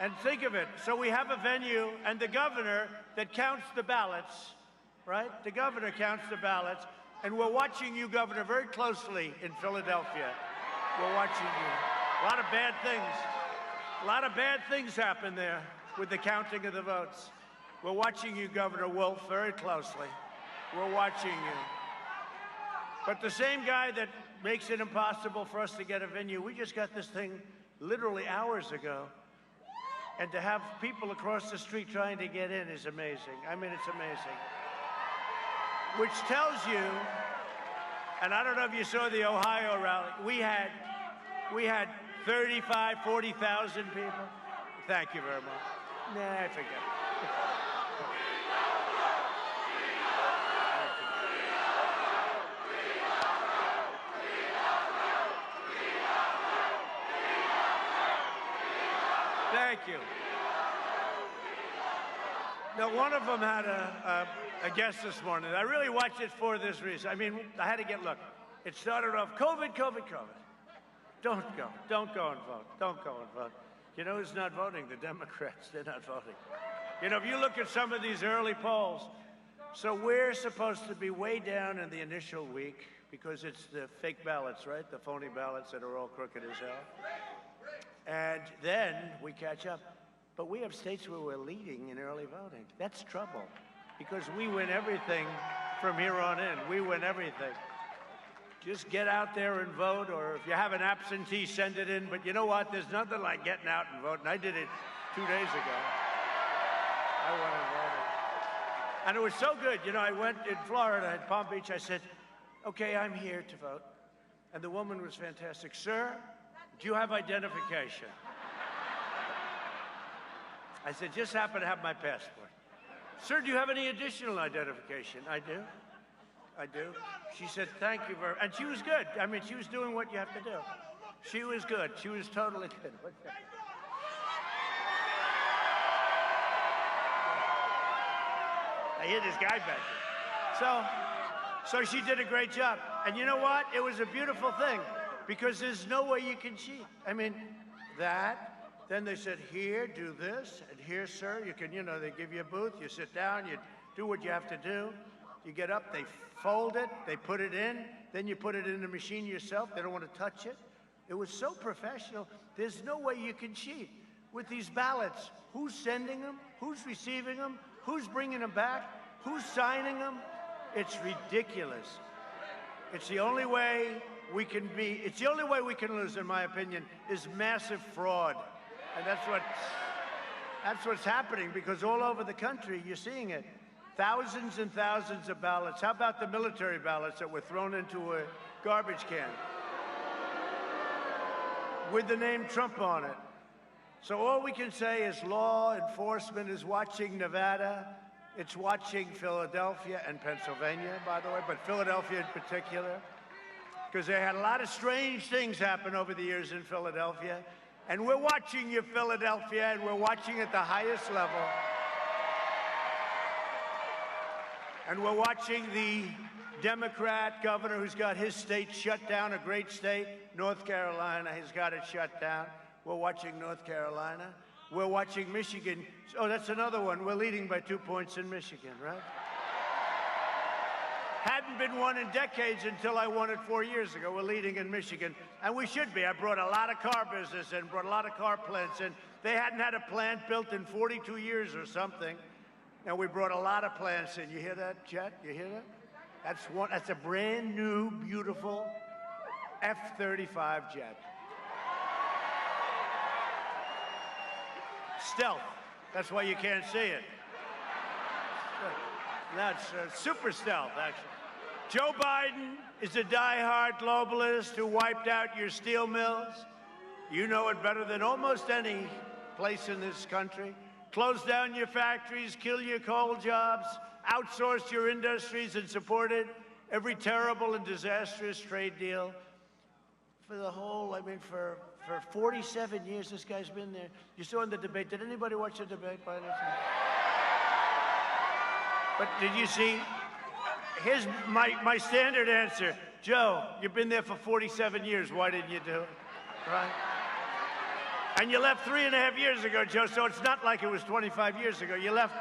And think of it. So we have a venue and the governor that counts the ballots, right? The governor counts the ballots. And we're watching you, Governor, very closely in Philadelphia. We're watching you. A lot of bad things happen there with the counting of the votes. We're watching you, Governor Wolf, very closely. We're watching you. But the same guy that makes it impossible for us to get a venue, we just got this thing literally hours ago. And to have people across the street trying to get in is amazing. I mean, it's amazing. Which tells you, and I don't know if you saw the Ohio rally, we had 35, 40,000 people. Thank you very much. Nah, I forget it. Thank you. Now, one of them had a guest this morning. I really watched it for this reason. I mean, I had to look. It started off, COVID. Don't go and vote. Don't go and vote. You know who's not voting? The Democrats. They're not voting. You know, if you look at some of these early polls, so we're supposed to be way down in the initial week because it's the fake ballots, right? The phony ballots that are all crooked as hell. And then we catch up. But we have states where we're leading in early voting. That's trouble, because we win everything from here on in. We win everything. Just get out there and vote, or if you have an absentee, send it in. But you know what? There's nothing like getting out and voting. I did it 2 days ago. I went and voted. And it was so good. You know, I went in Florida, at Palm Beach. I said, okay, I'm here to vote. And the woman was fantastic. Sir, do you have identification? I said, just happen to have my passport. Sir, do you have any additional identification? I do. I do. She said, thank you very much. And she was good. I mean, she was doing what you have to do. She was good. She was totally good. I hear this guy back there. So she did a great job. And you know what? It was a beautiful thing, because there's no way you can cheat. I mean, that. Then they said, here, do this, and here, sir, you can, you know, they give you a booth, you sit down, you do what you have to do. You get up, they fold it, they put it in, then you put it in the machine yourself. They don't want to touch it. It was so professional. There's no way you can cheat with these ballots. Who's sending them? Who's receiving them? Who's bringing them back? Who's signing them? It's ridiculous. It's the only way we can lose, in my opinion, is massive fraud. And that's what's happening, because all over the country, you're seeing it. Thousands and thousands of ballots. How about the military ballots that were thrown into a garbage can with the name Trump on it? So all we can say is law enforcement is watching Nevada. It's watching Philadelphia and Pennsylvania, by the way, but Philadelphia in particular, because they had a lot of strange things happen over the years in Philadelphia. And we're watching you, Philadelphia, and we're watching at the highest level. And we're watching the Democrat governor who's got his state shut down, a great state, North Carolina, has got it shut down. We're watching North Carolina. We're watching Michigan. Oh, that's another one. We're leading by 2 points in Michigan, right? Hadn't been won in decades until I won it 4 years ago. We're leading in Michigan, and we should be. I brought a lot of car business in, brought a lot of car plants in. They hadn't had a plant built in 42 years or something, and we brought a lot of plants in. You hear that, Chet? You hear that? That's a brand new, beautiful F-35 jet. Stealth. That's why you can't see it. That's super stealth, actually. Joe Biden is a diehard globalist who wiped out your steel mills. You know it better than almost any place in this country. Closed down your factories, kill your coal jobs, outsourced your industries, and supported every terrible and disastrous trade deal. For the whole, for 47 years, this guy's been there. You saw in the debate. Did anybody watch the debate by this time? But did you see? Here's my standard answer. Joe, you've been there for 47 years. Why didn't you do it? Right? And you left 3.5 years ago, Joe, so it's not like it was 25 years ago. You left